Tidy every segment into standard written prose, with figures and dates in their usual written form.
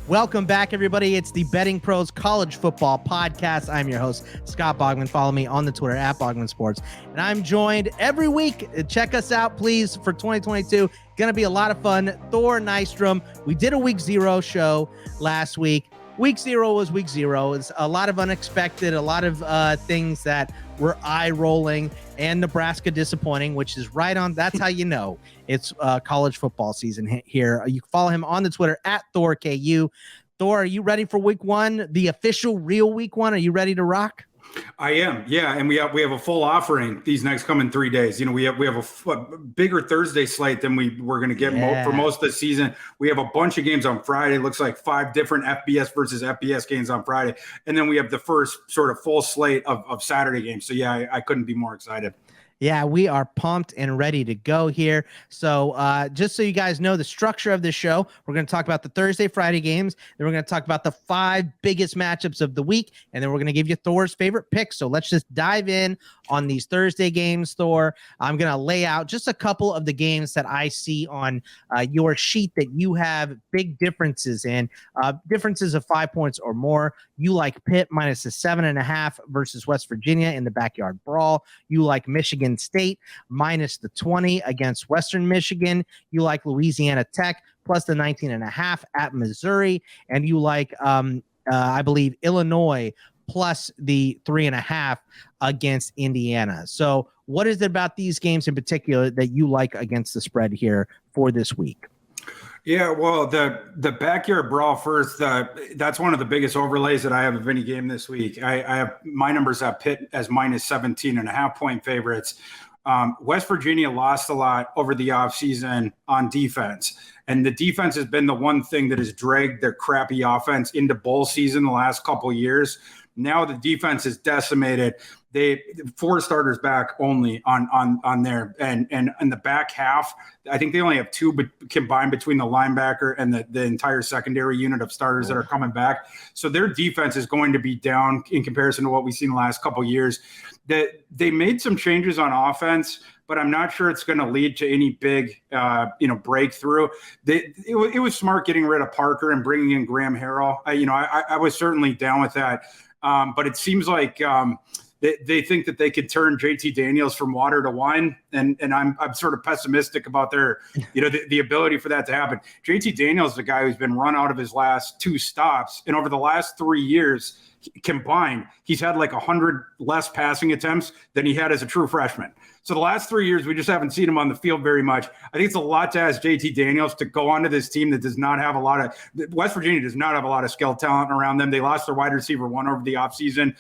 Welcome back, everybody. It's the Betting Pros College Football Podcast. I'm your host, Scott Bogman. Follow me on the Twitter at Bogman Sports. And I'm joined every week. Check us out, please, for 2022. Going to be a lot of fun. Thor Nystrom. We did a week 0 show last week. Week 0 was week 0. It's a lot of unexpected, a lot of things that were eye-rolling, and Nebraska disappointing, which is right on. That's how you know it's college football season here. You can follow him on the Twitter at ThorKU. Thor, are you ready for week 1, the official real week 1? Are you ready to rock? I am, yeah, and we have a full offering these next coming 3 days. You know, we have a bigger Thursday slate than we were going to get for most of the season. We have a bunch of games on Friday. It looks like 5 different FBS versus FBS games on Friday, and then we have the first sort of full slate of Saturday games. So yeah, I couldn't be more excited. Yeah, we are pumped and ready to go here. So just so you guys know the structure of this show, we're going to talk about the Thursday, Friday games. Then we're going to talk about the 5 biggest matchups of the week. And then we're going to give you Thor's favorite picks. So let's just dive in on these Thursday games, Thor. I'm going to lay out just a couple of the games that I see on your sheet that you have big differences in. Differences of 5 points or more. You like Pitt minus the 7.5 versus West Virginia in the backyard brawl. You like Michigan State minus the 20 against Western Michigan. You like Louisiana Tech plus the 19.5 at Missouri. And you like, I believe, Illinois plus the 3.5 against Indiana. So what is it about these games in particular that you like against the spread here for this week? Yeah, well, the backyard brawl first, that's one of the biggest overlays that I have of any game this week. I have my numbers at Pitt as minus 17.5 point favorites. West Virginia lost a lot over the offseason on defense. And the defense has been the one thing that has dragged their crappy offense into bowl season the last couple of years. Now the defense is decimated. They 4 starters back only on there, and in the back half, I think they only have 2 combined between the linebacker and the entire secondary unit of starters that are coming back. So their defense is going to be down in comparison to what we've seen the last couple of years. That they made some changes on offense, but I'm not sure it's going to lead to any big, breakthrough. It was smart getting rid of Parker and bringing in Graham Harrell. I was certainly down with that. But it seems like they think that they could turn JT Daniels from water to wine, and I'm sort of pessimistic about their, the ability for that to happen. JT Daniels is a guy who's been run out of his last 2 stops, and over the last 3 years combined, he's had like 100 less passing attempts than he had as a true freshman. So the last 3 years, we just haven't seen him on the field very much. I think it's a lot to ask JT Daniels to go onto this team that does not have a lot of – West Virginia does not have a lot of skill talent around them. They lost their wide receiver 1 over the offseason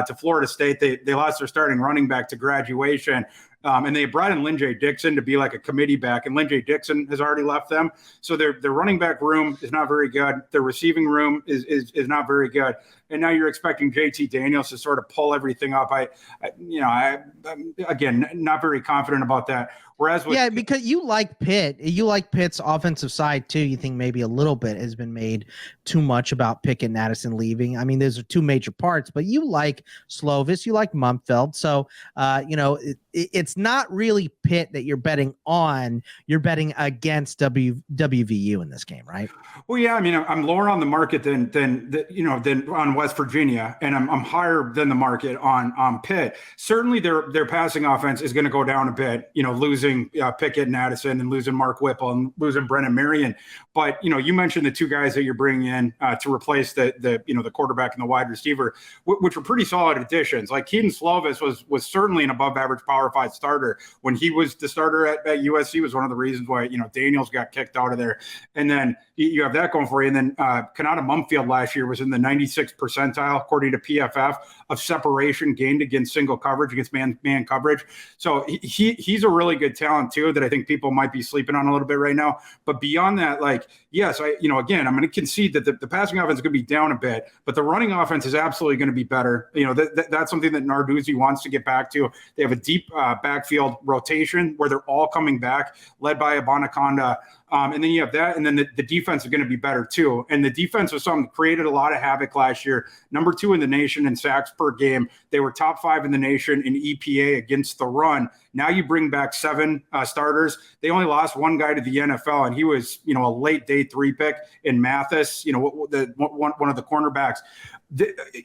to Florida State. They lost their starting running back to graduation. And they brought in Lynn J. Dixon to be like a committee back, and Lynn J. Dixon has already left them. So their running back room is not very good. Their receiving room is not very good. And now you're expecting JT Daniels to sort of pull everything up. I'm again, not very confident about that. Whereas because you like Pitt, you like Pitt's offensive side too. You think maybe a little bit has been made too much about Pickett and Addison leaving. I mean, those are 2 major parts, but you like Slovis, you like Mumfeld. So, it's not really Pitt that you're betting on. You're betting against WVU in this game, right? Well, yeah. I mean, I'm lower on the market than on West Virginia, and I'm higher than the market on Pitt. Certainly, their passing offense is going to go down a bit. Losing Pickett and Addison, and losing Mark Whipple, and losing Brennan Marion. But you mentioned the 2 guys that you're bringing in to replace the quarterback and the wide receiver, which were pretty solid additions. Like Keaton Slovis was certainly an above average Power 5 starter when he was the starter at USC. Was one of the reasons why Daniels got kicked out of there. And then you have that going for you. And then Kanata Mumfield last year was in the 96th percentile according to PFF of separation gained against single coverage, against man coverage. So he's a really good talent too that I think people might be sleeping on a little bit right now. But beyond that, yes, again, I'm going to concede that the passing offense is going to be down a bit, but the running offense is absolutely going to be better. That's something that Narduzzi wants to get back to. They have a deep backfield rotation where they're all coming back, led by Abanaconda. And then you have that, and then the defense is going to be better too. And the defense was something that created a lot of havoc last year. Number 2 in the nation in sacks per game. They were top 5 in the nation in EPA against the run. Now you bring back 7 starters. They only lost one guy to the NFL, and he was, a late day 3 pick in Mathis, one of the cornerbacks.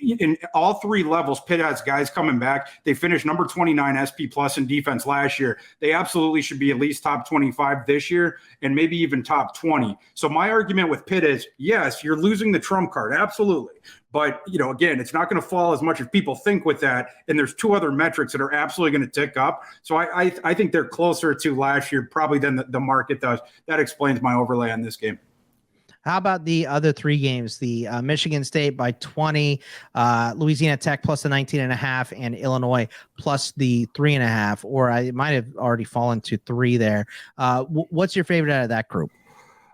In all 3 levels, Pitt has guys coming back. They finished number 29 SP plus in defense last year. They absolutely should be at least top 25 this year and maybe even top 20. So my argument with Pitt is, yes, you're losing the trump card. Absolutely. But, again, it's not going to fall as much as people think with that. And there's 2 other metrics that are absolutely going to tick up. So I think they're closer to last year probably than the market does. That explains my overlay on this game. How about the other 3 games? The Michigan State by 20, Louisiana Tech plus the 19.5, and Illinois plus the 3.5, or I might have already fallen to 3 there. What's your favorite out of that group?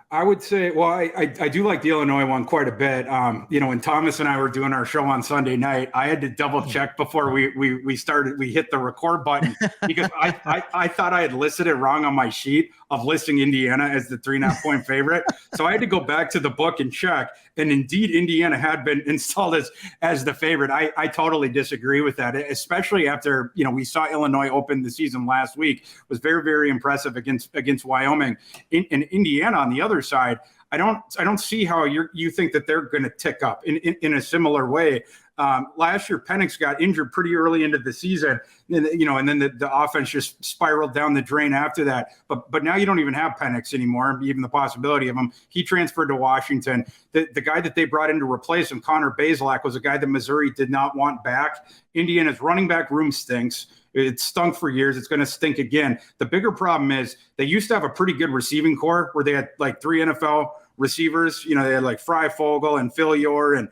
I would say, well, I do like the Illinois one quite a bit. When Thomas and I were doing our show on Sunday night, I had to double check before we hit the record button because I thought I had listed it wrong on my sheet of listing Indiana as the 3.5-point favorite. So I had to go back to the book and check. And indeed, Indiana had been installed as the favorite. I totally disagree with that, especially after, we saw Illinois open the season last week. It was very, very impressive against Wyoming. In Indiana, on the other side, I don't see how you think that they're going to tick up in a similar way. Last year, Penix got injured pretty early into the season, and then the offense just spiraled down the drain after that. But now you don't even have Penix anymore, even the possibility of him. He transferred to Washington. The guy that they brought in to replace him, Connor Bazelak, was a guy that Missouri did not want back. Indiana's running back room stinks. It stunk for years. It's going to stink again. The bigger problem is they used to have a pretty good receiving core where they had like 3 NFL receivers. They had like Fry Fogel and Phil Yor and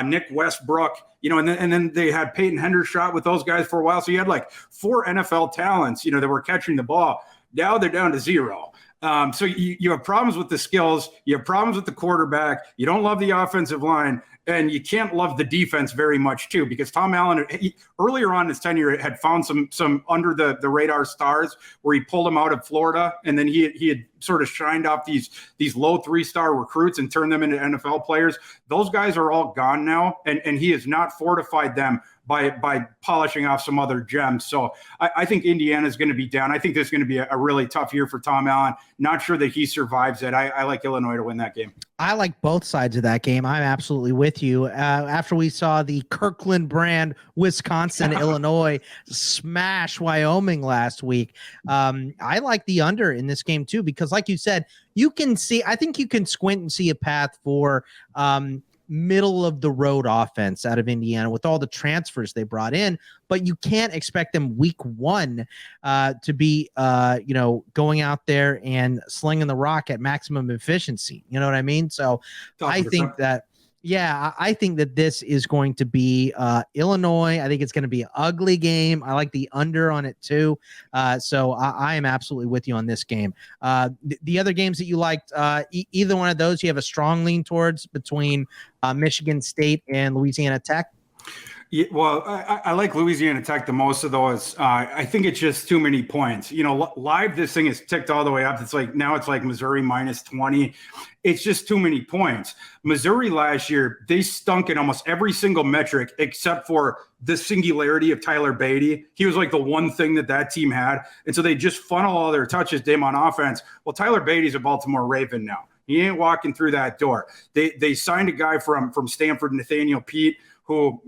Nick Westbrook. And then they had Peyton Hendershot with those guys for a while. So you had like 4 NFL talents, that were catching the ball. Now they're down to 0. So you have problems with the skills. You have problems with the quarterback. You don't love the offensive line. And you can't love the defense very much, too, because Tom Allen, earlier on in his tenure, had found some under the radar stars where he pulled them out of Florida. And then he had sort of shined off these low 3-star recruits and turned them into NFL players. Those guys are all gone now. And he has not fortified them by polishing off some other gems. So I think Indiana is going to be down. I think this is going to be a really tough year for Tom Allen. Not sure that he survives it. I like Illinois to win that game. I like both sides of that game. I'm absolutely with you. After we saw the Kirkland brand Wisconsin, Illinois smash Wyoming last week, I like the under in this game too, because like you said, I think you can squint and see a path for middle of the road offense out of Indiana with all the transfers they brought in, but you can't expect them week 1 to be going out there and slinging the rock at maximum efficiency. You know what I mean? So 100%. I think that this is going to be Illinois. I think it's going to be an ugly game. I like the under on it too. So I am absolutely with you on this game. The other games that you liked, either one of those, you have a strong lean towards between Michigan State and Louisiana Tech? Yeah, well, I like Louisiana Tech the most of those. I think it's just too many points. Live, this thing is ticked all the way up. It's like Missouri minus 20. It's just too many points. Missouri last year, they stunk in almost every single metric except for the singularity of Tyler Beatty. He was like the one thing that team had. And so they just funnel all their touches to him on offense. Well, Tyler Beatty's a Baltimore Raven now. He ain't walking through that door. They signed a guy from Stanford, Nathaniel Pete, who,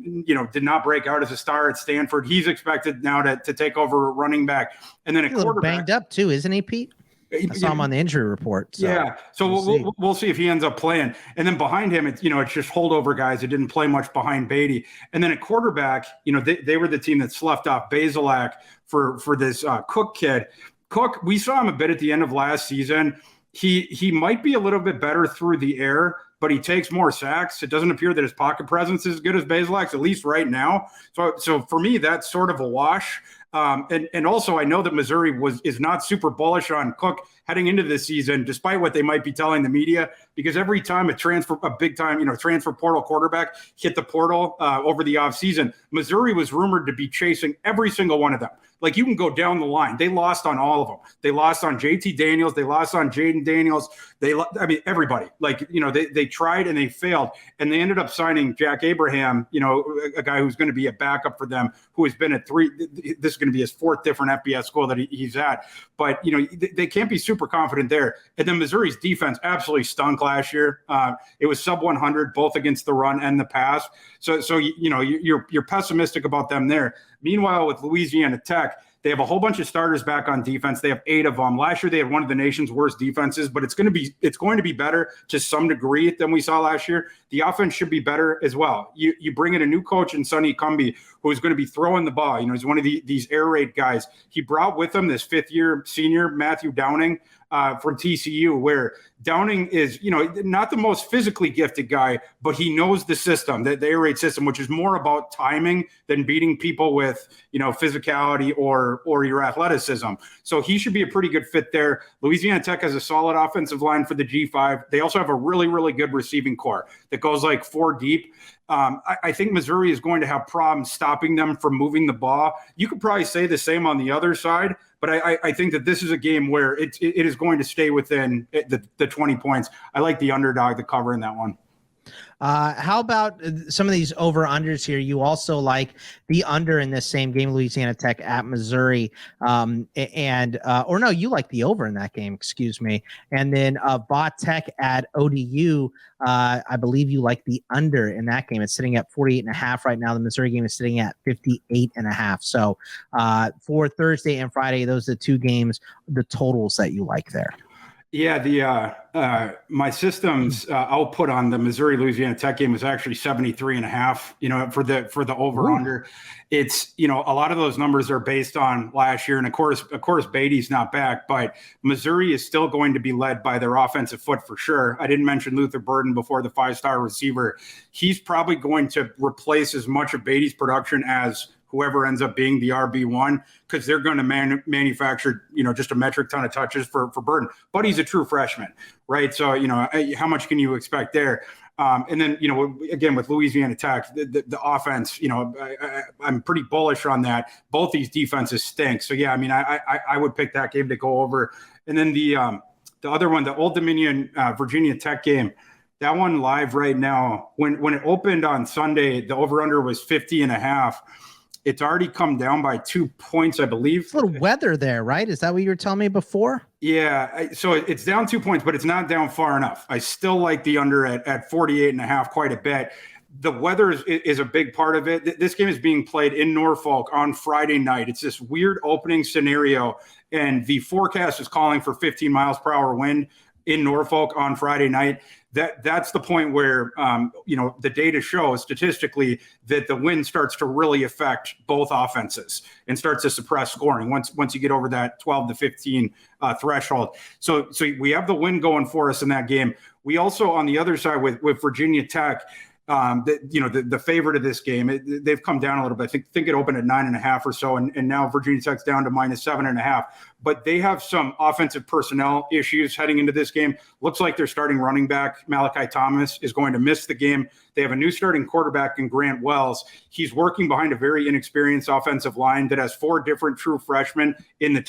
did not break out as a star at Stanford. He's expected now to take over running back. And then a quarterback. Banged up too, isn't he, Pete? I saw him on the injury report. So yeah. So we'll see if he ends up playing. And then behind him, it's just holdover guys that didn't play much behind Beatty. And then at quarterback, they were the team that sloughed off Bazelak for this Cook kid. Cook, we saw him a bit at the end of last season. He might be a little bit better through the air, but he takes more sacks. It doesn't appear that his pocket presence is as good as Bazelak's, at least right now. So for me, that's sort of a wash. And also, I know that Missouri is not super bullish on Cook heading into this season, despite what they might be telling the media, because every time a big time, transfer portal quarterback hit the portal over the offseason, Missouri was rumored to be chasing every single one of them. Like, you can go down the line. They lost on all of them. They lost on JT Daniels. They lost on Jaden Daniels. Everybody. Like, they tried and they failed. And they ended up signing Jack Abraham, a guy who's going to be a backup for them, who has been at this is going to be his fourth different FBS school that he's at. But, they can't be super confident there. And then Missouri's defense absolutely stunk last year. It was sub 100, both against the run and the pass. So you're pessimistic about them there. Meanwhile, with Louisiana Tech, they have a whole bunch of starters back on defense. They have 8 of them. Last year, they had one of the nation's worst defenses, but it's going to be better to some degree than we saw last year. The offense should be better as well. You bring in a new coach in Sonny Cumbie, who is going to be throwing the ball. He's one of these air raid guys. He brought with him this 5th-year senior, Matthew Downing, from TCU, where Downing is, not the most physically gifted guy, but he knows the system, the air raid system, which is more about timing than beating people with, physicality or your athleticism. So he should be a pretty good fit there. Louisiana Tech has a solid offensive line for the G5. They also have a really, really good receiving core that goes like 4 deep. I think Missouri is going to have problems stopping them from moving the ball. You could probably say the same on the other side, but I think that this is a game where it is going to stay within the 20 points. I like the underdog, the cover in that one. How about some of these over-unders here? You also like the under in this same game, Louisiana Tech at Missouri. You like the over in that game, excuse me. And then Va Tech at ODU. I believe you like the under in that game. It's sitting at 48.5 right now. The Missouri game is sitting at 58.5. So for Thursday and Friday, those are the 2 games, the totals that you like there. Yeah, my system's output on the Missouri Louisiana Tech game was actually 73.5. For the over under. It's a lot of those numbers are based on last year, and of course Beatty's not back, but Missouri is still going to be led by their offensive foot for sure. I didn't mention Luther Burden before, the 5-star receiver. He's probably going to replace as much of Beatty's production as whoever ends up being the RB1, because they're going to manufacture, just a metric ton of touches for Burden. But he's a true freshman, right? So, how much can you expect there? And then, again, with Louisiana Tech, the offense, I'm pretty bullish on that. Both these defenses stink. So, yeah, I would pick that game to go over. And then the other one, the Old Dominion Virginia Tech game, that one live right now, when it opened on Sunday, the over-under was 50.5. It's already come down by 2 points, I believe. It's a little weather there, right? Is that what you were telling me before? Yeah. So it's down 2 points, but it's not down far enough. I still like the under at 48.5 quite a bit. The weather is a big part of it. This game is being played in Norfolk on Friday night. It's this weird opening scenario, and the forecast is calling for 15 miles per hour wind in Norfolk on Friday night. That's the point where, the data shows statistically that the wind starts to really affect both offenses and starts to suppress scoring once you get over that 12 to 15 threshold. So we have the wind going for us in that game. We also, on the other side with Virginia Tech, the favorite of this game, they've come down a little bit. I think it opened at 9.5 or so, and now Virginia Tech's down to -7.5. But they have some offensive personnel issues heading into this game. Looks like their starting running back, Malachi Thomas, is going to miss the game. They have a new starting quarterback in Grant Wells. He's working behind a very inexperienced offensive line that has 4 different true freshmen in the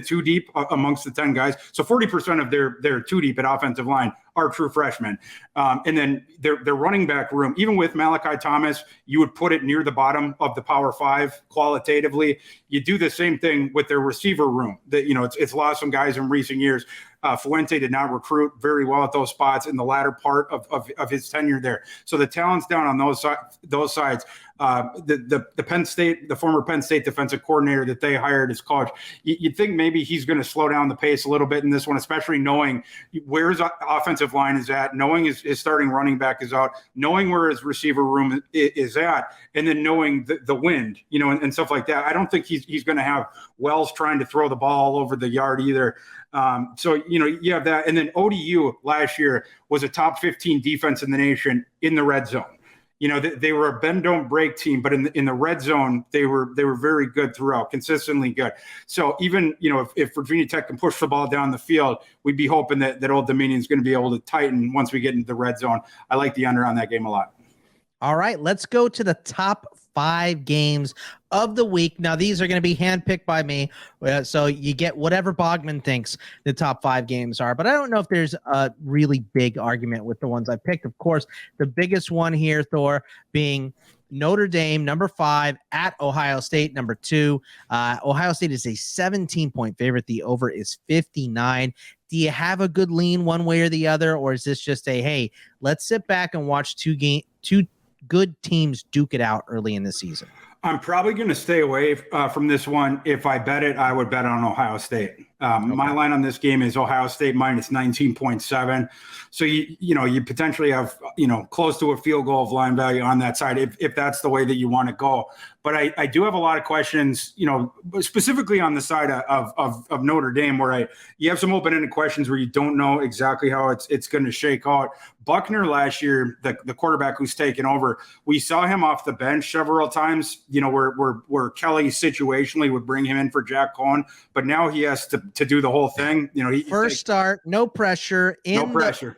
2 deep amongst the 10 guys. So 40% of their 2 deep at offensive line are true freshmen. And then their running back room, even with Malachi Thomas, you would put it near the bottom of the Power 5 qualitatively. You do the same thing with their receiver room. That it's lost some guys in recent years. Fuente did not recruit very well at those spots in the latter part of his tenure there. So the talent's down on those sides. The Penn State, the former Penn State defensive coordinator that they hired as coach, you'd think maybe he's going to slow down the pace a little bit in this one, especially knowing where his offensive line is at, knowing his starting running back is out, knowing where his receiver room is at, and then knowing the wind, and stuff like that. I don't think he's going to have Wells trying to throw the ball all over the yard either. So you have that. And then ODU last year was a top 15 defense in the nation in the red zone. They were a bend don't break team, but in the red zone, they were very good throughout, consistently good. So even, if Virginia Tech can push the ball down the field, we'd be hoping that Old Dominion is going to be able to tighten once we get into the red zone. I like the under on that game a lot. All right, let's go to the top 5 games of the week. Now, these are going to be handpicked by me, so you get whatever Bogman thinks the top 5 games are. But I don't know if there's a really big argument with the ones I picked. Of course, the biggest one here, Thor, being Notre Dame, number 5, at Ohio State, number 2. Ohio State is a 17-point favorite. The over is 59. Do you have a good lean one way or the other, or is this just hey, let's sit back and watch two good teams duke it out early in the season? I'm probably going to stay away from this one. If I bet it, I would bet on Ohio State. Okay. My line on this game is Ohio State minus 19.7. So you potentially have close to a field goal of line value on that side if that's the way that you want to go. But I do have a lot of questions, specifically on the side of Notre Dame, where you have some open-ended questions where you don't know exactly how it's going to shake out. Buckner last year, the quarterback who's taken over, we saw him off the bench several times, where Kelly situationally would bring him in for Jack Cohen, but now he has to do the whole thing. First start, no pressure,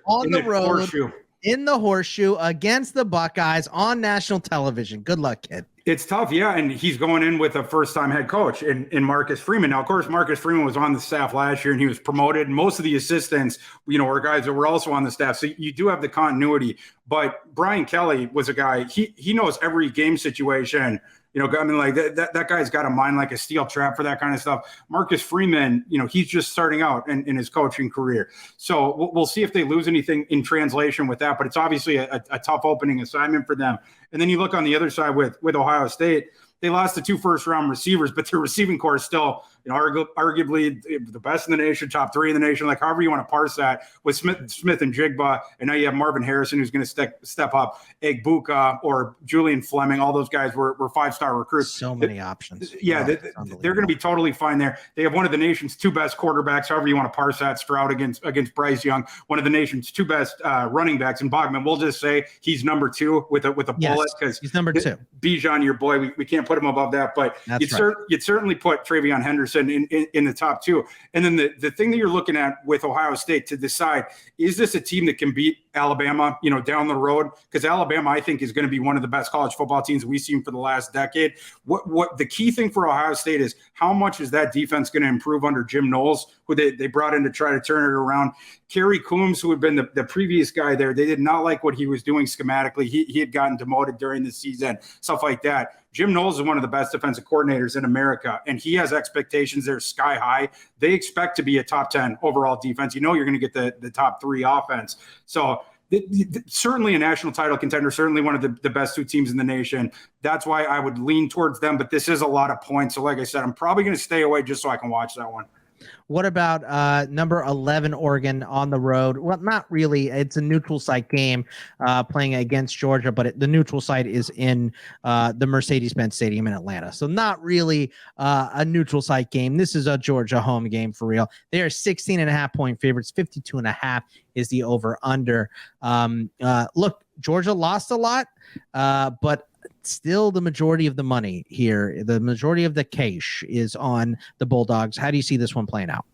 on the road, horseshoe. In the horseshoe against the Buckeyes on national television. Good luck, kid. It's tough, yeah, and he's going in with a first-time head coach in Marcus Freeman. Now, of course, Marcus Freeman was on the staff last year, and he was promoted. Most of the assistants, are guys that were also on the staff, so you do have the continuity. But Brian Kelly was a guy, he knows every game situation. That guy's got a mind like a steel trap for that kind of stuff. Marcus Freeman, he's just starting out in his coaching career. So we'll see if they lose anything in translation with that, but it's obviously a tough opening assignment for them. And then you look on the other side with Ohio State. They lost the 2 first-round receivers, but their receiving core is still, arguably the best in the nation, top 3 in the nation, like however you want to parse that, with Smith and Jigba. And now you have Marvin Harrison, who's going to step up, Egbuka or Julian Fleming. All those guys were 5-star recruits. So many options. Yeah, they're going to be totally fine there. They have one of the nation's 2 best quarterbacks, however you want to parse that, Stroud against Bryce Young, one of the nation's 2 best running backs. And Bogman, we'll just say he's number 2 with a bullet, because he's number 2. Bijan, your boy, we can't put him above that, but you'd certainly put Travion Henderson in the top 2. And then the thing that you're looking at with Ohio State to decide, is this a team that can beat Alabama, down the road? Because Alabama, I think, is going to be one of the best college football teams we've seen for the last decade. What the key thing for Ohio State is, how much is that defense going to improve under Jim Knowles, who they brought in to try to turn it around? Kerry Coombs, who had been the previous guy there, they did not like what he was doing schematically. He had gotten demoted during the season, stuff like that. Jim Knowles is one of the best defensive coordinators in America, and he has expectations there sky high. They expect to be a top 10 overall defense. You're going to get the top 3 offense. So certainly a national title contender, certainly one of the best 2 teams in the nation. That's why I would lean towards them, but this is a lot of points. So like I said, I'm probably going to stay away just so I can watch that one. What about number 11 Oregon on the road? Well, not really. It's a neutral site game playing against Georgia, but the neutral site is in the Mercedes-Benz Stadium in Atlanta. So not really a neutral site game. This is a Georgia home game for real. They are 16.5-point favorites. 52.5 is the over-under. Look, Georgia lost a lot, but still the majority of the money here, the majority of the cash is on the Bulldogs. How do you see this one playing out?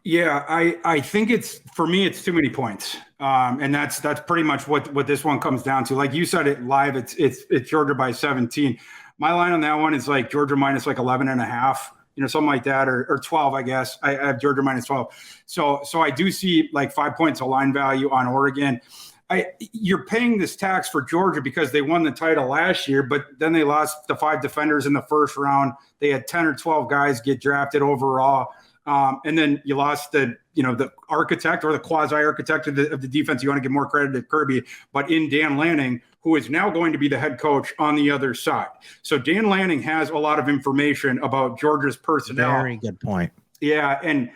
Yeah, I think it's too many points. And that's pretty much what this one comes down to. Like you said it live, it's Georgia by 17. My line on that one is like Georgia minus like 11.5, something like that, or 12, I guess. I have Georgia minus 12. So I do see like 5 points of line value on Oregon. You're paying this tax for Georgia because they won the title last year, but then they lost the 5 defenders in the first round. They had 10 or 12 guys get drafted overall. And then you lost the architect or the quasi-architect of the defense. You want to give more credit to Kirby, but in Dan Lanning, who is now going to be the head coach on the other side. So Dan Lanning has a lot of information about Georgia's personnel. Very good point. Yeah, and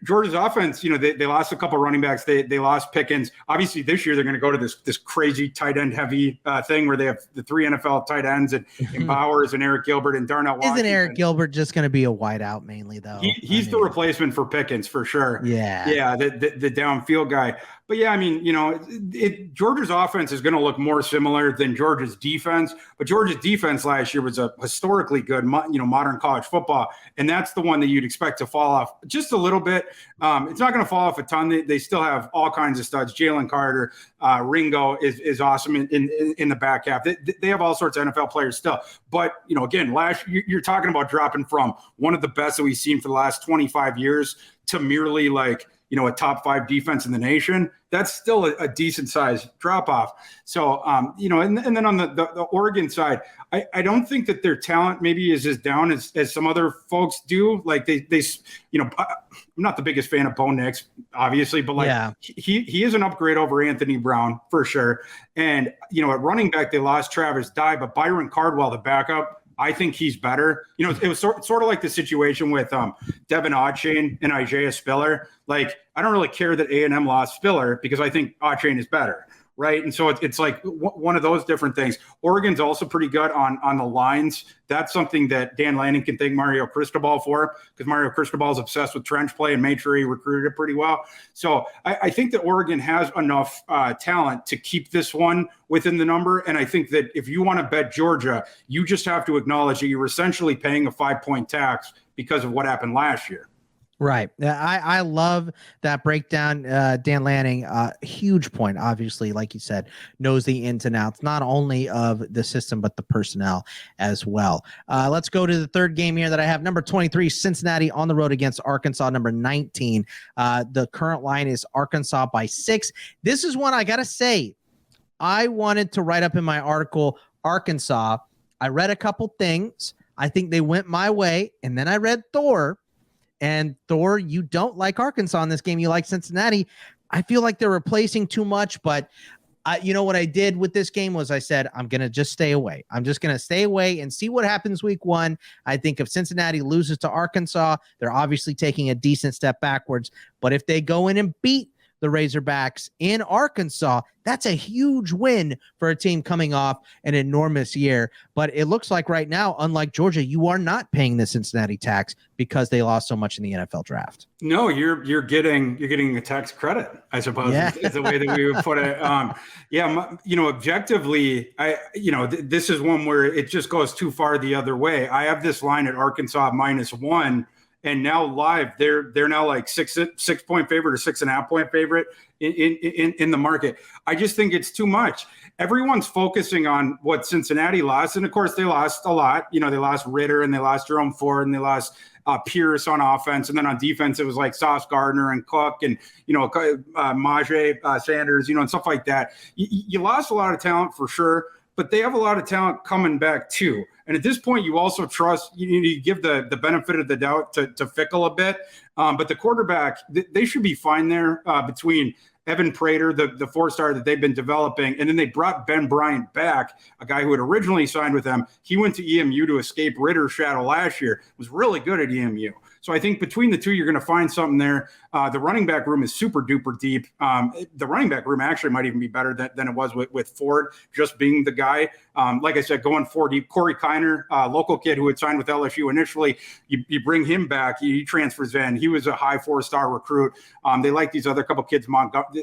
Georgia's offense, they lost a couple of running backs. They lost Pickens. Obviously, this year they're going to go to this crazy tight end heavy thing where they have the 3 NFL tight ends and Bowers and Eric Gilbert and Darnell Washington. Isn't Eric Gilbert just going to be a wideout mainly, though? He's the replacement for Pickens for sure. Yeah. Yeah, the downfield guy. But yeah, I mean, Georgia's offense is going to look more similar than Georgia's defense. But Georgia's defense last year was a historically good, modern college football, and that's the one that you'd expect to fall off just a little bit. It's not going to fall off a ton. They still have all kinds of studs. Jalen Carter, Ringo is awesome in the back half. They have all sorts of NFL players still. But again, last you're talking about dropping from one of the best that we've seen for the last 25 years to merely like a top 5 defense in the nation. That's still a decent sized drop off. So, and then on the Oregon side, I don't think that their talent maybe is as down as some other folks do. Like they I'm not the biggest fan of Bo Nix, obviously, but he is an upgrade over Anthony Brown for sure. And, at running back, they lost Travis Dye, but Byron Cardwell, the backup, I think he's better. It was sort of like the situation with Devin Odchain and Isaiah Spiller. Like, I don't really care that A&M lost Spiller because I think Odchain is better, right? And so it's like one of those different things. Oregon's also pretty good on the lines. That's something that Dan Lanning can thank Mario Cristobal for, because Mario Cristobal is obsessed with trench play and made sure he recruited it pretty well. So I think that Oregon has enough talent to keep this one within the number. And I think that if you want to bet Georgia, you just have to acknowledge that you're essentially paying a 5-point tax because of what happened last year. Right. I love that breakdown. Dan Lanning, huge point, obviously, like you said, knows the ins and outs, not only of the system, but the personnel as well. Let's go to the third game here that I have. Number 23, Cincinnati on the road against Arkansas. Number 19, the current line is Arkansas by 6. This is one I got to say, I wanted to write up in my article, Arkansas. I read a couple things. I think they went my way. And then I read Thor. And Thor, you don't like Arkansas in this game. You like Cincinnati. I feel like they're replacing too much, but what I did with this game was I said, I'm going to just stay away. I'm just going to stay away and see what happens week 1. I think if Cincinnati loses to Arkansas, they're obviously taking a decent step backwards. But if they go in and beat the Razorbacks in Arkansas, that's a huge win for a team coming off an enormous year. But it looks like right now, unlike Georgia, you are not paying the Cincinnati tax because they lost so much in the NFL draft. No, you're getting a tax credit, I suppose, is the way that we would put it. Objectively, this is one where it just goes too far the other way. I have this line at Arkansas -1. And now live, they're now like 6-point favorite or 6.5-point favorite in the market. I just think it's too much. Everyone's focusing on what Cincinnati lost, and of course they lost a lot. They lost Ritter and they lost Jerome Ford and they lost Pierce on offense, and then on defense it was like Sauce Gardner and Cook and Majay Sanders, and stuff like that. You lost a lot of talent for sure, but they have a lot of talent coming back too. And at this point, you also trust, you give the benefit of the doubt to Fickle a bit. But the quarterback, they should be fine there between Evan Prater, the 4-star that they've been developing. And then they brought Ben Bryant back, a guy who had originally signed with them. He went to EMU to escape Ritter's shadow last year, was really good at EMU. So I think between the two, you're going to find something there. The running back room is super duper deep. The running back room actually might even be better than it was with Ford, just being the guy. Like I said, going 4 deep. Corey Kiner, local kid who had signed with LSU initially, you bring him back. He transfers in. He was a high 4-star recruit. They like these other couple kids.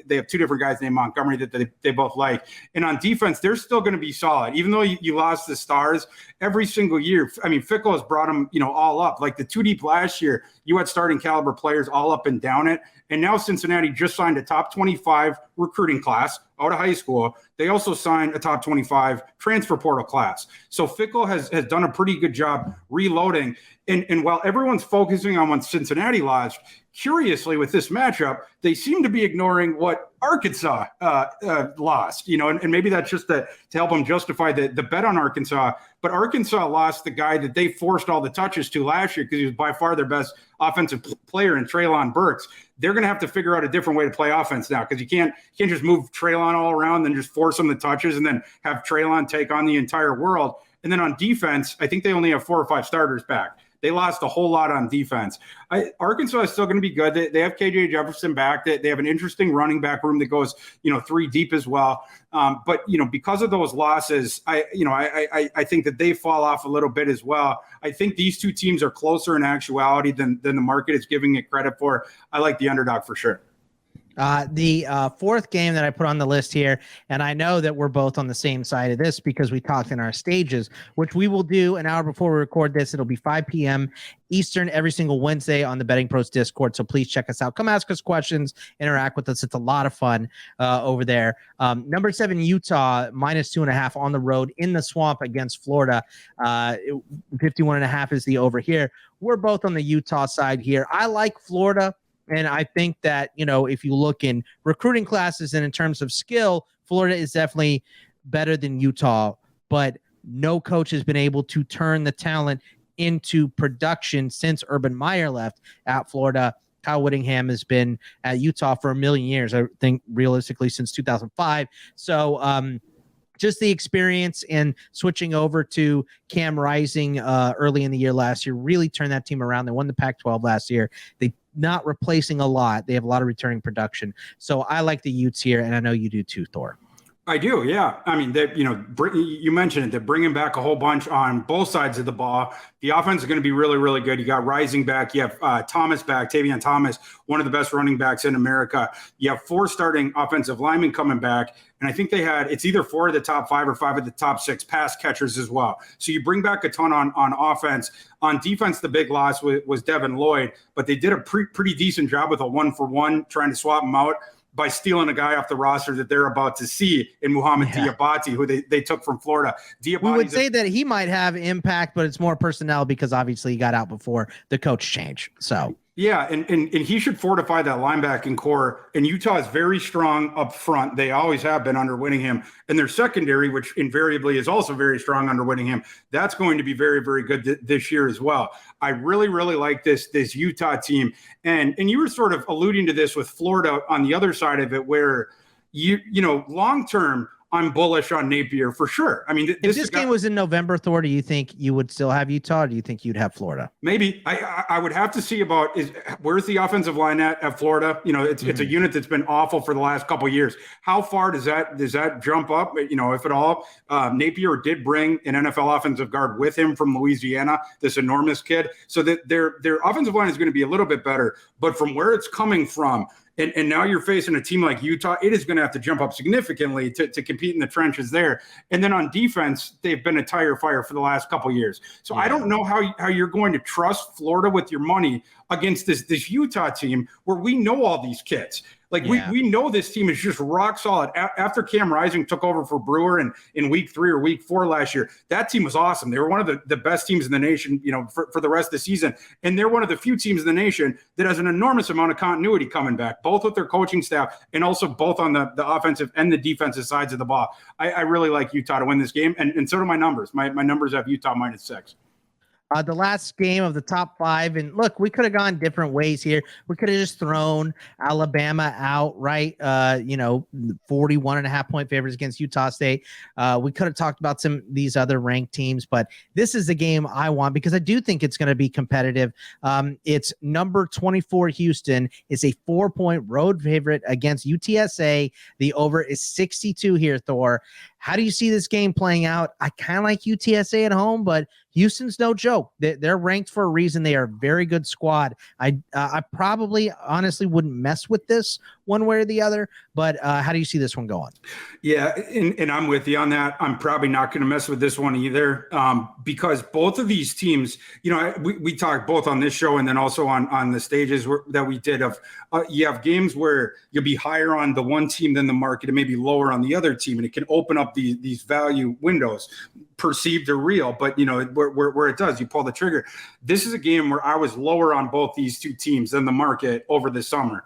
They have 2 different guys named Montgomery that they both like. And on defense, they're still going to be solid. Even though you lost the stars every single year. I mean, Fickle has brought them, all up. Like the 2 deep last year, you had starting caliber players all up and down it. And now Cincinnati just signed a top 25 recruiting class out of high school. They also signed a top 25 transfer portal class. So Fickle has done a pretty good job reloading. And while everyone's focusing on what Cincinnati lost, curiously with this matchup, they seem to be ignoring what Arkansas lost, and maybe that's just to help them justify the bet on Arkansas. But Arkansas lost the guy that they forced all the touches to last year because he was by far their best offensive player in Treylon Burks. They're going to have to figure out a different way to play offense now because you can't just move Treylon all around and just force him the touches and then have Treylon take on the entire world. And then on defense, I think they only have 4 or 5 starters back. They lost a whole lot on defense. Arkansas is still going to be good. They have KJ Jefferson back. They have an interesting running back room that goes, 3 deep as well. But because of those losses, I think that they fall off a little bit as well. I think these 2 teams are closer in actuality than the market is giving it credit for. I like the underdog for sure. The fourth game that I put on the list here, and I know that we're both on the same side of this because we talked in our stages, which we will do an hour before we record this. It'll be 5 p.m. Eastern every single Wednesday on the Betting Pros Discord. So please check us out. Come ask us questions, interact with us. It's a lot of fun over there. Number 7, Utah, -2.5 on the road in the swamp against Florida. 51.5 is the over here. We're both on the Utah side here. I like Florida. And I think that, if you look in recruiting classes and in terms of skill, Florida is definitely better than Utah, but no coach has been able to turn the talent into production since Urban Meyer left at Florida. Kyle Whittingham has been at Utah for a million years, I think realistically since 2005. So, just the experience and switching over to Cam Rising early in the year last year really turned that team around. They won the Pac-12 last year. They not replacing a lot. They have a lot of returning production. So I like the Utes here, and I know you do too, Thor. I do, yeah. I mean, you mentioned it. They're bringing back a whole bunch on both sides of the ball. The offense is going to be really, really good. You got Rising back. You have Thomas back, Tavion Thomas, one of the best running backs in America. You have 4 starting offensive linemen coming back. And I think it's either 4 of the top 5 or 5 of the top 6 pass catchers as well. So you bring back a ton on offense. On defense, the big loss was Devin Lloyd, but they did a pretty decent job with a 1-for-1 trying to swap him out by stealing a guy off the roster that they're about to see in Muhammad Diabate, who they took from Florida. We would say that he might have impact, but it's more personnel because obviously he got out before the coach change. So yeah, and he should fortify that linebacking core. And Utah is very strong up front. They always have been under Whittingham. And their secondary, which invariably is also very strong under Whittingham, that's going to be very, very good this year as well. I really, really like this Utah team. And you were sort of alluding to this with Florida on the other side of it, where long term, I'm bullish on Napier for sure. I mean, if this game was in November, Thor, do you think you would still have Utah, or do you think you'd have Florida? Maybe. I would have to see about where's the offensive line at Florida. It's a unit that's been awful for the last couple of years. How far does that jump up? If at all. Napier did bring an NFL offensive guard with him from Louisiana, this enormous kid, so that their offensive line is going to be a little bit better. But from where it's coming from, and now you're facing a team like Utah, it is going to have to jump up significantly to compete in the trenches there. And then on defense, they've been a tire fire for the last couple of years. So I don't know how you're going to trust Florida with your money against this Utah team where we know all these kids. We know this team is just rock solid. After Cam Rising took over for Brewer in week 3 or week 4 last year, that team was awesome. They were one of the best teams in the nation, for the rest of the season. And they're one of the few teams in the nation that has an enormous amount of continuity coming back, both with their coaching staff and also both on the offensive and the defensive sides of the ball. I really like Utah to win this game. And so do my numbers. My numbers have Utah -6. The last game of the top 5, and look, we could have gone different ways here. We could have just thrown Alabama out, right? 41.5 point favorites against Utah State. We could have talked about some of these other ranked teams, but this is the game I want because I do think it's going to be competitive. It's number 24 Houston is a 4-point road favorite against UTSA. The over is 62 here, Thor. How do you see this game playing out? I kind of like UTSA at home, but Houston's no joke. They're ranked for a reason. They are a very good squad. I probably honestly wouldn't mess with this one way or the other, but how do you see this one going? Yeah, and I'm with you on that. I'm probably not going to mess with this one either because both of these teams, we talked both on this show and then also on the stages that we did of you have games where you'll be higher on the one team than the market and maybe lower on the other team, and it can open up these value windows, perceived or real, but where it does, you pull the trigger. This is a game where I was lower on both these two teams than the market over the summer.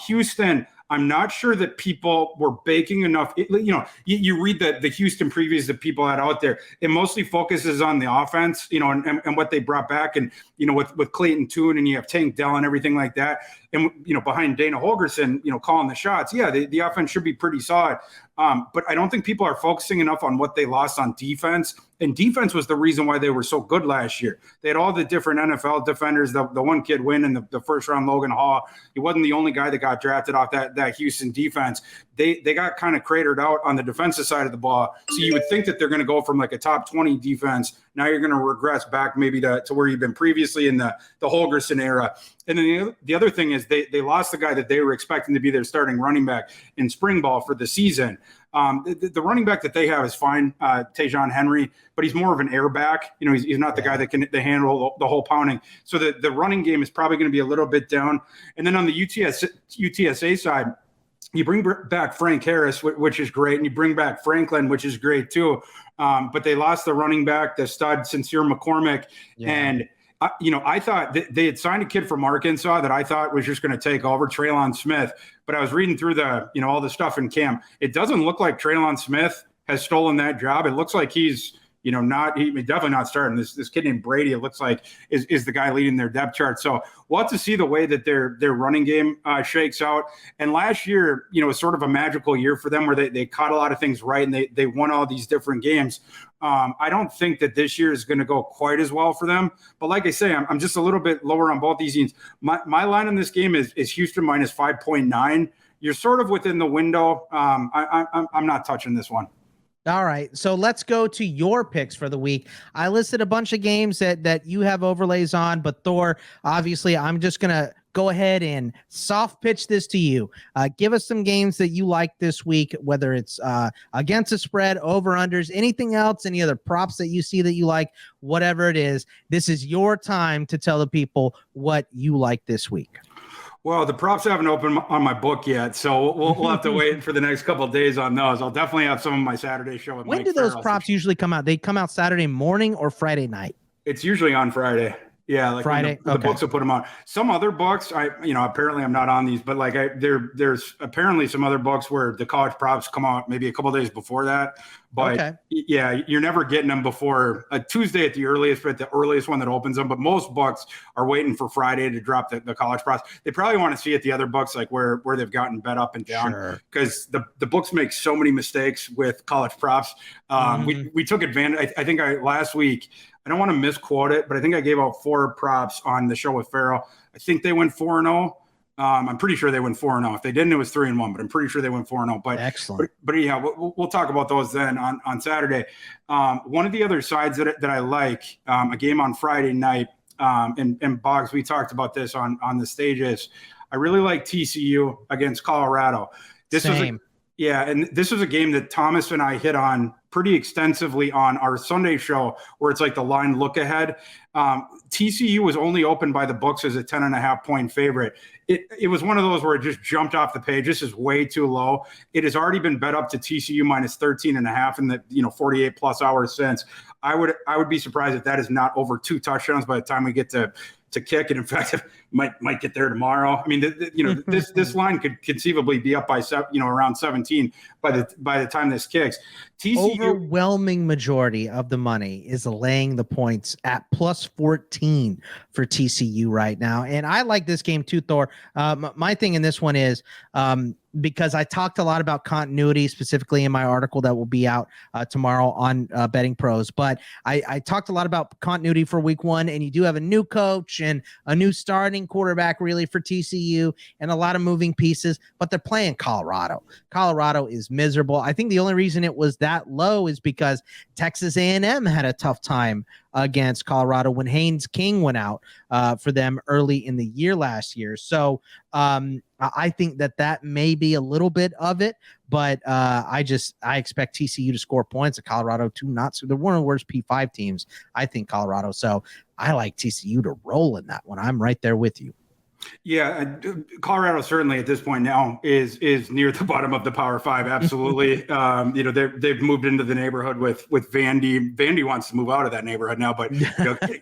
Houston, I'm not sure that people were baking enough. You read the Houston previews that people had out there. It mostly focuses on the offense, and what they brought back, and with Clayton Tune, and you have Tank Dell and everything like that, and behind Dana Holgorsen, calling the shots. Yeah, the offense should be pretty solid. But I don't think people are focusing enough on what they lost on defense. And defense was the reason why they were so good last year. They had all the different NFL defenders. The one kid win in the first round, Logan Hall. He wasn't the only guy that got drafted off that Houston defense. They got kind of cratered out on the defensive side of the ball. So you would think that they're going to go from like a top 20 defense. Now you're going to regress back maybe to where you've been previously in the Holgorsen era. And then the other thing is they lost the guy that they were expecting to be their starting running back in spring ball for the season. The running back that they have is fine, Tajon Henry, but he's more of an air back. He's not the guy that can handle the whole pounding. So the running game is probably going to be a little bit down. And then on the UTSA side, you bring back Frank Harris, which is great, and you bring back Franklin, which is great too. But they lost the running back, the stud Sincere McCormick, and I thought they had signed a kid from Arkansas that I thought was just going to take over, Traylon Smith. But I was reading through all the stuff in camp. It doesn't look like Traylon Smith has stolen that job. It looks like he's he's definitely not starting. This kid named Brady, it looks like, is the guy leading their depth chart. So we'll have to see the way that their running game shakes out. And last year, was sort of a magical year for them where they caught a lot of things right and they won all these different games. I don't think that this year is going to go quite as well for them. But like I say, I'm just a little bit lower on both these teams. My line on this game is Houston minus 5.9. You're sort of within the window. I'm not touching this one. All right, so let's go to your picks for the week. I listed a bunch of games that you have overlays on, but Thor, obviously, I'm just going to go ahead and soft pitch this to you. Give us some games that you like this week, whether it's against a spread, over-unders, anything else, any other props that you see that you like, whatever it is. This is your time to tell the people what you like this week. Well, the props haven't opened on my book yet, so we'll have to wait for the next couple of days on those. I'll definitely have some of my Saturday show with When Mike do those Farrell. props usually come out? They come out Saturday morning or Friday night? It's usually on Friday. Yeah, like Friday. The books will put them on. Some other books, apparently I'm not on these, but there's apparently some other books where the college props come out maybe a couple of days before that. But yeah, you're never getting them before a Tuesday at the earliest, but the earliest one that opens them. But most books are waiting for Friday to drop the college props. They probably want to see at the other books, like where they've gotten bet up and down, because the books make so many mistakes with college props. We took advantage. I think last week, I don't want to misquote it, but I think I gave out 4 props on the show with Farrell. I think they went 4-0. I'm pretty sure they went 4-0. If they didn't, it was 3-1, but I'm pretty sure they went 4-0. But excellent. But yeah, we'll talk about those then on Saturday. One of the other sides that I like, a game on Friday night, and Boggs, we talked about this on the stages. I really like TCU against Colorado. Same. And this was a game that Thomas and I hit on pretty extensively on our Sunday show, where it's like the line look ahead. TCU was only opened by the books as a 10.5 point favorite. It was one of those where it just jumped off the page. This is way too low. It has already been bet up to TCU minus 13.5 in the 48 plus hours since. I would be surprised if that is not over 2 touchdowns by the time we get to kick, and in fact, it might get there tomorrow. I mean, this line could conceivably be up by around 17 by the time this kicks. TCU, overwhelming majority of the money is laying the points at plus 14 for TCU right now, and I like this game too, Thor. My thing in this one is because I talked a lot about continuity, specifically in my article that will be out tomorrow on Betting Pros. But I talked a lot about continuity for week 1, and you do have a new coach and a new starting quarterback really for TCU and a lot of moving pieces, but they're playing Colorado. Colorado is miserable. I think the only reason it was that low is because Texas A&M had a tough time against Colorado when Haynes King went out for them early in the year last year. So I think that may be a little bit of it, but I expect TCU to score points and Colorado to not. So they're one of the worst P5 teams, I think, Colorado. So I like TCU to roll in that one. I'm right there with you. Yeah, Colorado certainly at this point now is near the bottom of the Power 5. Absolutely. They've moved into the neighborhood with Vandy. Vandy wants to move out of that neighborhood now, but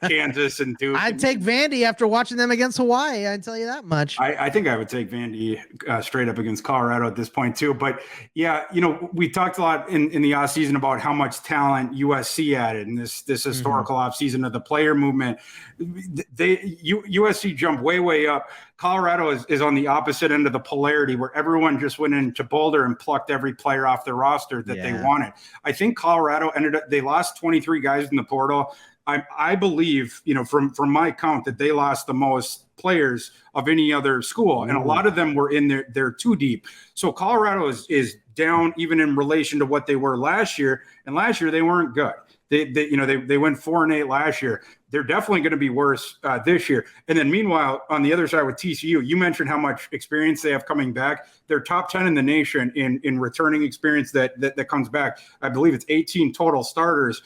Kansas and Duke. I'd take Vandy after watching them against Hawaii. I'd tell you that much. I think I would take Vandy straight up against Colorado at this point too. But yeah, we talked a lot in the offseason about how much talent USC added in this historical offseason of the player movement. USC jumped way up. Colorado is on the opposite end of the polarity, where everyone just went into Boulder and plucked every player off their roster that they wanted. I think Colorado they lost 23 guys in the portal. I believe, from my count, that they lost the most players of any other school, and a lot of them were in they're too deep. So Colorado is down even in relation to what they were last year, and last year they weren't good. They went 4-8 last year. they're definitely going to be worse this year. And then meanwhile, on the other side with TCU, you mentioned how much experience they have coming back. They're top 10 in the nation in returning experience that comes back. I believe it's 18 total starters.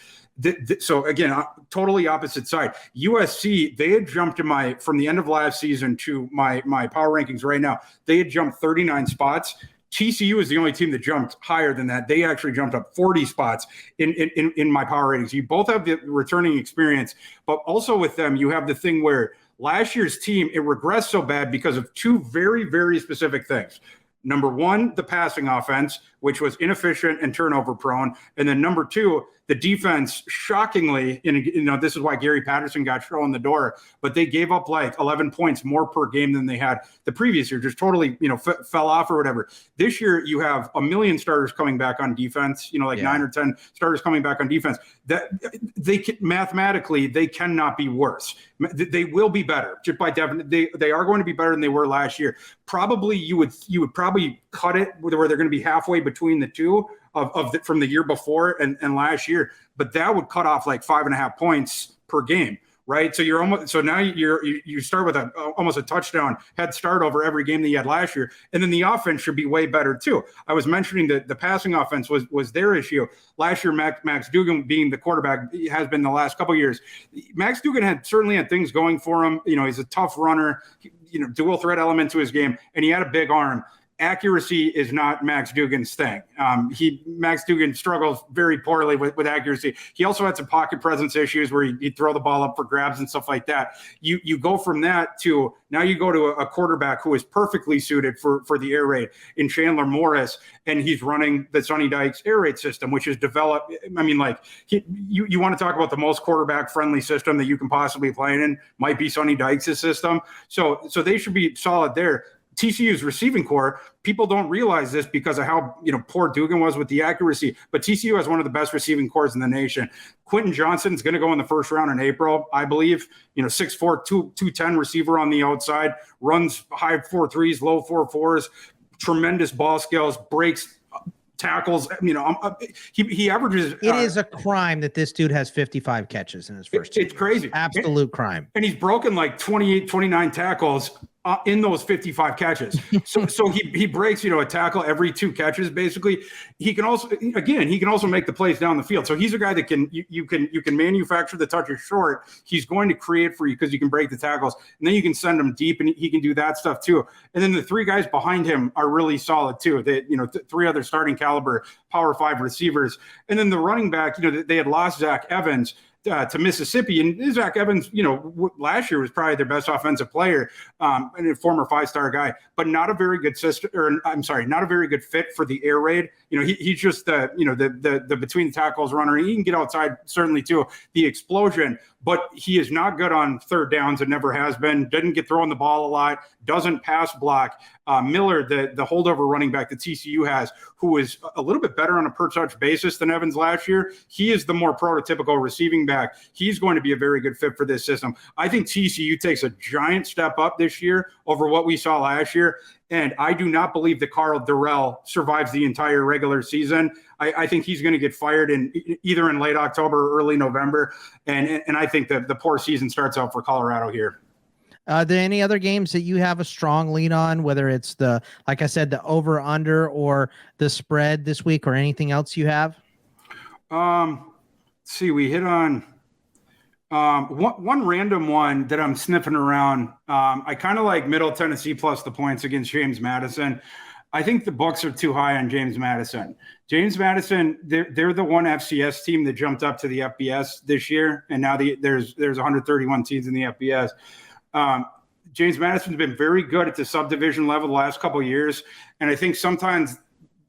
So again, totally opposite side. USC, they had jumped from the end of last season to my power rankings right now. They had jumped 39 spots. TCU is the only team that jumped higher than that. They actually jumped up 40 spots in my power ratings. You both have the returning experience, but also with them, you have the thing where last year's team, it regressed so bad because of two very, very specific things. Number one, the passing offense, which was inefficient and turnover prone. And then number two, the defense, shockingly, this is why Gary Patterson got shown the door, but they gave up like 11 points more per game than they had the previous year, just totally, fell off or whatever. This year, you have a million starters coming back on defense, 9 or 10 starters coming back on defense. That mathematically, they cannot be worse. They will be better. Just by definition, they are going to be better than they were last year. Probably you would probably cut it where they're going to be halfway between the two from the year before and last year, but that would cut off like 5.5 points per game, right? So now you start with almost a touchdown head start over every game that you had last year, and then the offense should be way better too. I was mentioning that the passing offense was their issue last year. Max Duggan being the quarterback has been the last couple of years. Max Duggan certainly had things going for him. He's a tough runner, dual threat element to his game, and he had a big arm. Accuracy is not Max Duggan's thing. Max Duggan struggles very poorly with accuracy. He also had some pocket presence issues where he'd throw the ball up for grabs and stuff like that. You go from that to now you go to a quarterback who is perfectly suited for the air raid in Chandler Morris, and he's running the Sonny Dykes air raid system, which is developed. I mean, you want to talk about the most quarterback friendly system that you can possibly play in might be Sonny Dykes' system. So they should be solid there. TCU's receiving core, people don't realize this because of how poor Duggan was with the accuracy, but TCU has one of the best receiving cores in the nation. Quentin Johnson's going to go in the first round in April, I believe. 6'4", 210 receiver on the outside, runs high 4.3s, low 4.4s, tremendous ball skills, breaks tackles. He averages. It is a crime that this dude has 55 catches in his first 2 years. It's crazy. Absolute crime. And he's broken like 28, 29 tackles in those 55 catches. So he breaks, a tackle every 2 catches, basically. He can also make the plays down the field. So he's a guy that you can manufacture the touches short. He's going to create for you because you can break the tackles, and then you can send him deep, and he can do that stuff too. And then the 3 guys behind him are really solid too. They, 3 other starting caliber Power 5 receivers. And then the running back, they had lost Zach Evans to Mississippi, and Zach Evans, last year was probably their best offensive player, and a former 5-star guy, but not a very good not a very good fit for the air raid. He's just the between the tackles runner. He can get outside certainly too, the explosion, but he is not good on third downs. It never has been. Didn't get thrown the ball a lot. Doesn't pass block. Miller, the holdover running back that TCU has, who is a little bit better on a per touch basis than Evans last year. He is the more prototypical receiving back. He's going to be a very good fit for this system. I think TCU takes a giant step up this year over what we saw last year. And I do not believe that Carl Durrell survives the entire regular season. I think he's going to get fired either in late October or early November. And I think that the poor season starts out for Colorado here. Are there any other games that you have a strong lead on, whether it's like I said, the over under or the spread this week, or anything else you have? Let's see, we hit on one random one that I'm sniffing around. I kind of like Middle Tennessee plus the points against James Madison. I think the books are too high on James Madison. James Madison, they're the one FCS team that jumped up to the FBS this year, and now there's 131 teams in the FBS. James Madison's been very good at the subdivision level the last couple of years, and I think sometimes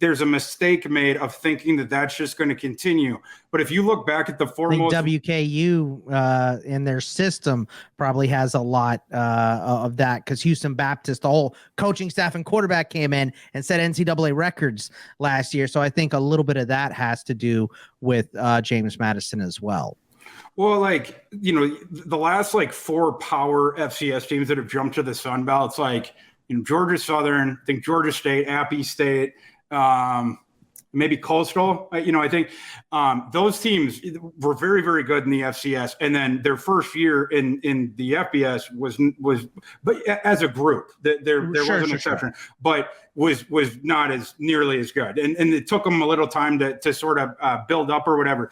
there's a mistake made of thinking that that's just going to continue. But if you look back at the foremost, WKU in their system probably has a lot of that, because Houston Baptist, the whole coaching staff and quarterback, came in and set NCAA records last year. So I think a little bit of that has to do with James Madison as well. Well, the last 4 power FCS teams that have jumped to the Sun Belt, it's Georgia Southern, I think Georgia State, Appy State, maybe Coastal. I think those teams were very, very good in the FCS, and then their first year in the FBS was, but as a group, there was an exception, but was not as nearly as good, and it took them a little time to sort of build up or whatever.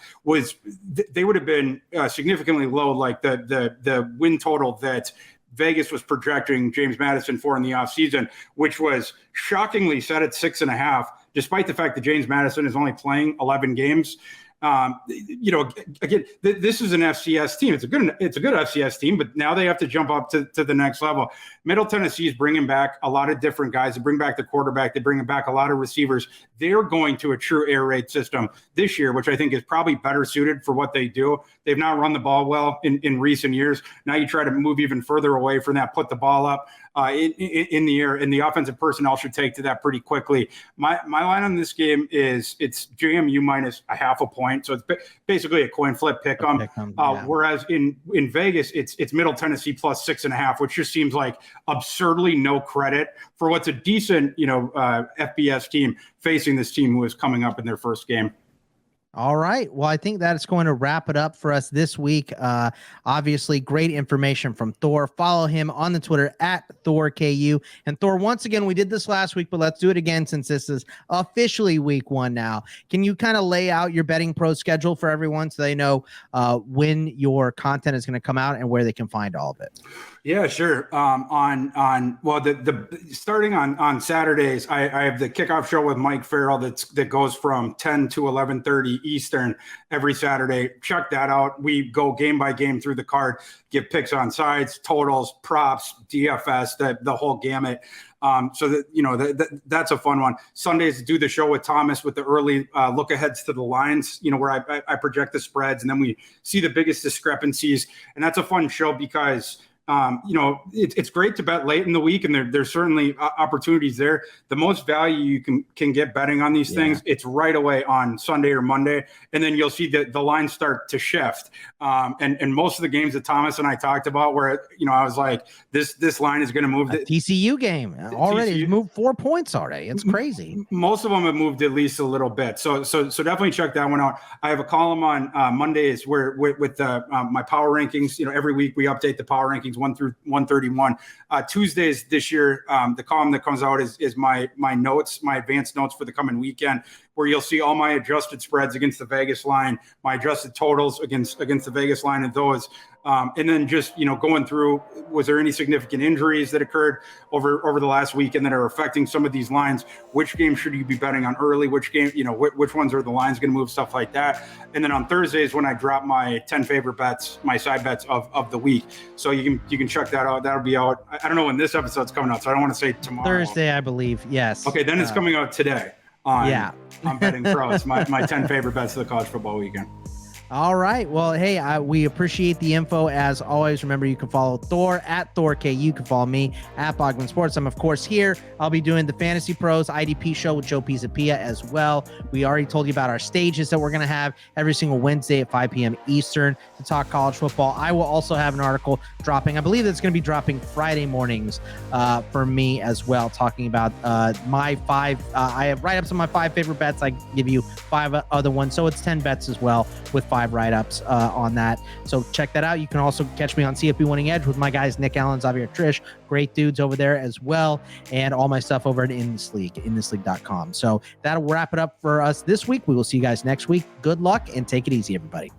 They would have been significantly low, like the win total that Vegas was projecting James Madison for in the offseason, which was shockingly set at 6.5, despite the fact that James Madison is only playing 11 games. Again, this is an FCS team. It's a good FCS team, but now they have to jump up to the next level. Middle Tennessee is bringing back a lot of different guys. They bring back the quarterback. They bring back a lot of receivers. They're going to a true air raid system this year, which I think is probably better suited for what they do. They've not run the ball well in recent years. Now you try to move even further away from that, put the ball up in the air, and the offensive personnel should take to that pretty quickly. My line on this game is it's JMU minus a half a point. So it's basically a coin flip pick 'em. Whereas in Vegas, it's Middle Tennessee plus 6.5, which just seems like absurdly no credit for what's a decent, FBS team facing this team who is coming up in their first game. All right. Well, I think that's going to wrap it up for us this week. Obviously, great information from Thor. Follow him on the Twitter at ThorKU. And Thor, once again, we did this last week, but let's do it again since this is officially week 1 now. Can you kind of lay out your betting pro schedule for everyone so they know when your content is going to come out and where they can find all of it? Yeah, sure. Starting on Saturdays, I have the kickoff show with Mike Farrell that goes from 10 to 11:30 Eastern every Saturday. Check that out. We go game by game through the card, give picks on sides, totals, props, DFS, the whole gamut. So that that's a fun one. Sundays, do the show with Thomas with the early look aheads to the lines, where I project the spreads, and then we see the biggest discrepancies. And that's a fun show because it's great to bet late in the week, and there's certainly opportunities there. The most value you can get betting on these things, it's right away on Sunday or Monday, and then you'll see the lines start to shift. And most of the games that Thomas and I talked about, where I was like, this line is going to move. The TCU game already TCU, moved 4 points already. It's crazy. Most of them have moved at least a little bit. So definitely check that one out. I have a column on Mondays where with my power rankings. Every week we update the power rankings 1 through 131. Tuesdays this year, the column that comes out is my notes, my advanced notes for the coming weekend, where you'll see all my adjusted spreads against the Vegas line, my adjusted totals against the Vegas line, and those. And then just, going through, was there any significant injuries that occurred over the last weekend that are affecting some of these lines? Which game should you be betting on early? Which game, which ones are the lines going to move, stuff like that. And then on Thursdays, when I drop my 10 favorite bets, my side bets of the week. So you can check that out. That'll be out. I don't know when this episode's coming out, so I don't want to say tomorrow. Thursday, I believe. Yes. Okay. Then it's coming out today on Betting Pros, my 10 favorite bets of the college football weekend. All right. Well, hey, we appreciate the info as always. Remember, you can follow Thor at ThorK. You can follow me at Bogman Sports. I'm, of course, here. I'll be doing the Fantasy Pros IDP show with Joe Pisapia as well. We already told you about our stages that we're going to have every single Wednesday at 5 p.m. Eastern to talk college football. I will also have an article dropping. I believe that's going to be dropping Friday mornings for me as well, talking about my 5. I have write-ups on my 5 favorite bets. I give you 5 other ones. So it's 10 bets as well with 5 write-ups on that. So check that out. You can also catch me on CFP Winning Edge with my guys Nick Allen, Xavier Trish, great dudes over there as well, and all my stuff over at In This League, inthisleague.com. So that'll wrap it up for us this week. We will see you guys next week. Good luck and take it easy, everybody.